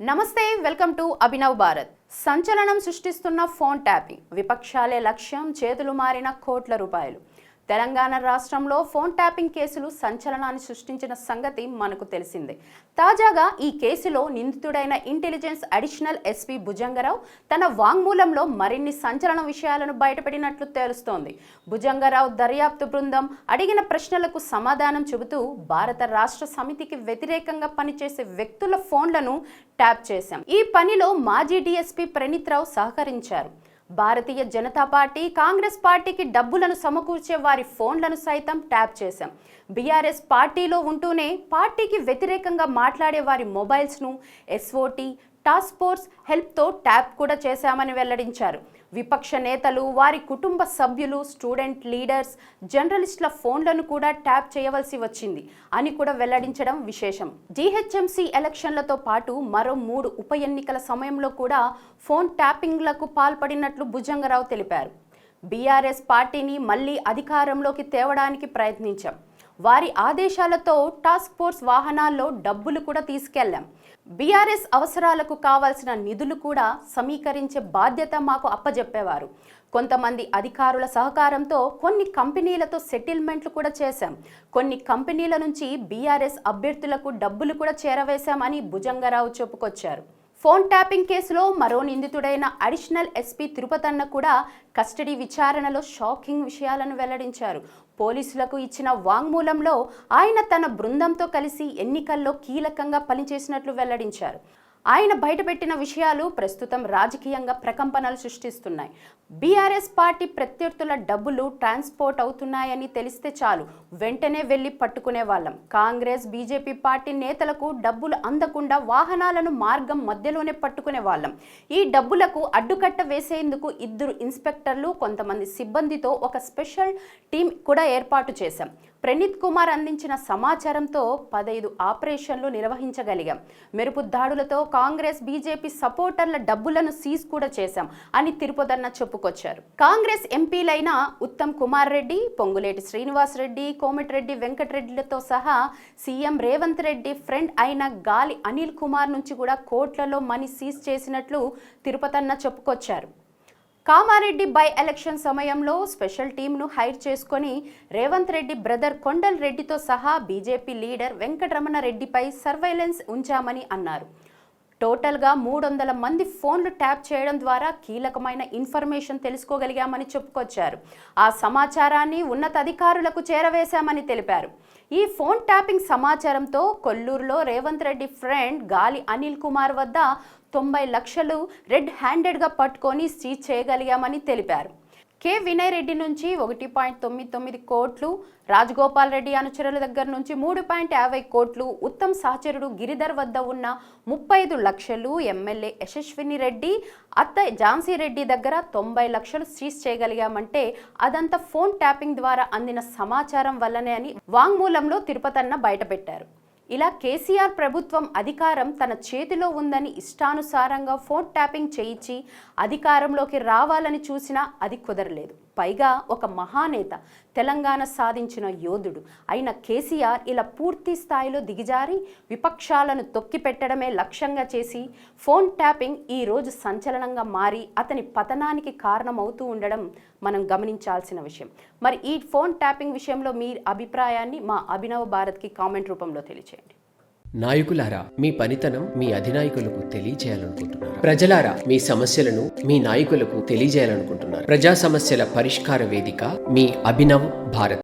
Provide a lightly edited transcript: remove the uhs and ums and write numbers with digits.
నమస్తే welcome to Abhinav Bharat. సంచలనం సృష్టిస్తున్న phone tapping, విపక్షాలే లక్ష్యం, చేతులు మారిన కోట్ల రూపాయలు. తెలంగాణ రాష్ట్రంలో ఫోన్ ట్యాపింగ్ కేసులు సంచలనాన్ని సృష్టించిన సంగతి మనకు తెలిసిందే. తాజాగా ఈ కేసులో నిందితుడైన ఇంటెలిజెన్స్ అడిషనల్ ఎస్పీ భుజంగరావు తన వాంగ్మూలంలో మరిన్ని సంచలన విషయాలను బయటపెట్టినట్లు తెలుస్తోంది. భుజంగరావు దర్యాప్తు బృందం అడిగిన ప్రశ్నలకు సమాధానం చెబుతూ భారత రాష్ట్ర సమితికి వ్యతిరేకంగా పనిచేసే వ్యక్తుల ఫోన్లను ట్యాప్ చేశాం. ఈ పనిలో మాజీ డీఎస్పీ ప్రణీత్ రావు సహకరించారు. భారతీయ జనతా పార్టీ, కాంగ్రెస్ పార్టీకి డబ్బులను సమకూర్చే వారి ఫోన్లను సైతం ట్యాప్ చేశాం. బీఆర్ఎస్ పార్టీలో ఉంటూనే పార్టీకి వ్యతిరేకంగా మాట్లాడే వారి మొబైల్స్ను ఎస్ఓటీ, టాస్క్ ఫోర్స్ హెల్ప్తో ట్యాప్ కూడా చేశామని వెల్లడించారు. విపక్ష నేతలు, వారి కుటుంబ సభ్యులు, స్టూడెంట్ లీడర్స్, జర్నలిస్టుల ఫోన్లను కూడా ట్యాప్ చేయవలసి వచ్చింది అని కూడా వెల్లడించడం విశేషం. జీహెచ్ఎంసీ ఎలక్షన్లతో పాటు మరో 3 ఉప ఎన్నికల సమయంలో కూడా ఫోన్ ట్యాపింగ్లకు పాల్పడినట్లు భుజంగరావు తెలిపారు. బీఆర్ఎస్ పార్టీని మళ్లీ అధికారంలోకి తేవడానికి ప్రయత్నించాం. వారి ఆదేశాలతో టాస్క్ ఫోర్స్ వాహనాల్లో డబ్బులు కూడా తీసుకెళ్లాం. బీఆర్ఎస్ అవసరాలకు కావాల్సిన నిధులు కూడా సమీకరించే బాధ్యత మాకు అప్పజెప్పేవారు. కొంతమంది అధికారుల సహకారంతో కొన్ని కంపెనీలతో సెటిల్మెంట్లు కూడా చేశాం. కొన్ని కంపెనీల నుంచి బీఆర్ఎస్ అభ్యర్థులకు డబ్బులు కూడా చేరవేశామని భుజంగరావు చెప్పుకొచ్చారు. ఫోన్ ట్యాపింగ్ కేసులో మరో నిందితుడైన అడిషనల్ ఎస్పీ తిరుపతన్న కూడా కస్టడీ విచారణలో షాకింగ్ విషయాలను వెల్లడించారు. పోలీసులకు ఇచ్చిన వాంగ్మూలంలో ఆయన తన బృందంతో కలిసి ఎన్నికల్లో కీలకంగా పనిచేసినట్లు వెల్లడించారు. ఆయన బయటపెట్టిన విషయాలు ప్రస్తుతం రాజకీయంగా ప్రకంపనలు సృష్టిస్తున్నాయి. బీఆర్ఎస్ పార్టీ ప్రత్యర్థుల డబ్బులు ట్రాన్స్పోర్ట్ అవుతున్నాయని తెలిస్తే చాలు వెంటనే వెళ్లి పట్టుకునే వాళ్ళం. కాంగ్రెస్, బీజేపీ పార్టీ నేతలకు డబ్బులు అందకుండా వాహనాలను మార్గం మధ్యలోనే పట్టుకునే వాళ్ళం. ఈ డబ్బులకు అడ్డుకట్ట వేసేందుకు 2 ఇన్స్పెక్టర్లు, కొంతమంది సిబ్బందితో ఒక స్పెషల్ టీం కూడా ఏర్పాటు చేశాం. ప్రణీత్ కుమార్ అందించిన సమాచారంతో 15 ఆపరేషన్లు నిర్వహించగలిగాం. మెరుపు దాడులతో కాంగ్రెస్, బీజేపీ సపోర్టర్ల డబ్బులను సీజ్ కూడా చేశాం అని తిరుపతన్న చెప్పుకొచ్చారు. కాంగ్రెస్ ఎంపీలైన ఉత్తమ్ కుమార్ రెడ్డి, పొంగులేటి శ్రీనివాస్ రెడ్డి, కోమటిరెడ్డి వెంకటరెడ్డిలతో సహా సీఎం రేవంత్ రెడ్డి ఫ్రెండ్ అయిన గాలి అనిల్ కుమార్ నుంచి కూడా కోట్లలో మనీ సీజ్ చేసినట్లు తిరుపతన్న చెప్పుకొచ్చారు. కామారెడ్డి బై ఎలక్షన్ సమయంలో స్పెషల్ టీంను హైర్ చేసుకొని రేవంత్ రెడ్డి బ్రదర్ కొండల్ రెడ్డితో సహా బీజేపీ లీడర్ వెంకటరమణ రెడ్డిపై సర్వైలెన్స్ ఉంచామని అన్నారు. టోటల్గా 300 మంది ఫోన్లు ట్యాప్ చేయడం ద్వారా కీలకమైన ఇన్ఫర్మేషన్ తెలుసుకోగలిగామని చెప్పుకొచ్చారు. ఆ సమాచారాన్ని ఉన్నతాధికారులకు చేరవేశామని తెలిపారు. ఈ ఫోన్ ట్యాపింగ్ సమాచారంతో కొల్లూరులో రేవంత్ రెడ్డి ఫ్రెండ్ గాలి అనిల్ కుమార్ వద్ద 90 లక్షలు రెడ్ హ్యాండెడ్గా పట్టుకొని సీజ్ చేయగలిగామని తెలిపారు. కె వినయ్ రెడ్డి నుంచి 1.99 కోట్లు, రాజగోపాల్ రెడ్డి అనుచరుల దగ్గర నుంచి 3.50 కోట్లు, ఉత్తమ్ సహచరుడు గిరిధర్ వద్ద ఉన్న 35 లక్షలు, ఎమ్మెల్యే యశస్విని రెడ్డి అత్త ఝాన్సీ రెడ్డి దగ్గర 90 లక్షలు సీజ్ చేయగలిగామంటే అదంతా ఫోన్ ట్యాపింగ్ ద్వారా అందిన సమాచారం వల్లనే అని వాంగ్మూలంలో తిరుపతన్న బయటపెట్టారు. ఇలా కేసీఆర్ ప్రభుత్వం అధికారం తన చేతిలో ఉందని ఇష్టానుసారంగా ఫోన్ ట్యాపింగ్ చేయించి అధికారంలోకి రావాలని చూసినా అది కుదరలేదు. పైగా ఒక మహానేత, తెలంగాణ సాధించిన యోధుడు అయిన కేసీఆర్ ఇలా పూర్తి స్థాయిలో దిగజారి విపక్షాలను తొక్కిపెట్టడమే లక్ష్యంగా చేసి ఫోన్ ట్యాపింగ్ ఈరోజు సంచలనంగా మారి అతని పతనానికి కారణమవుతూ ఉండడం మనం గమనించాల్సిన విషయం. మరి ఈ ఫోన్ ట్యాపింగ్ విషయంలో మీ అభిప్రాయాన్ని మా అభినవ్ భారత్కి కామెంట్ రూపంలో తెలియచేయండి. నాయకులారా, మీ పనితనం మీ అధినాయకులకు తెలియజేయాలనుకుంటున్నారు. ప్రజలారా, మీ సమస్యలను మీ నాయకులకు తెలియజేయాలనుకుంటున్నారు. ప్రజా సమస్యల పరిష్కార వేదిక మీ అభినవ్ భారత్.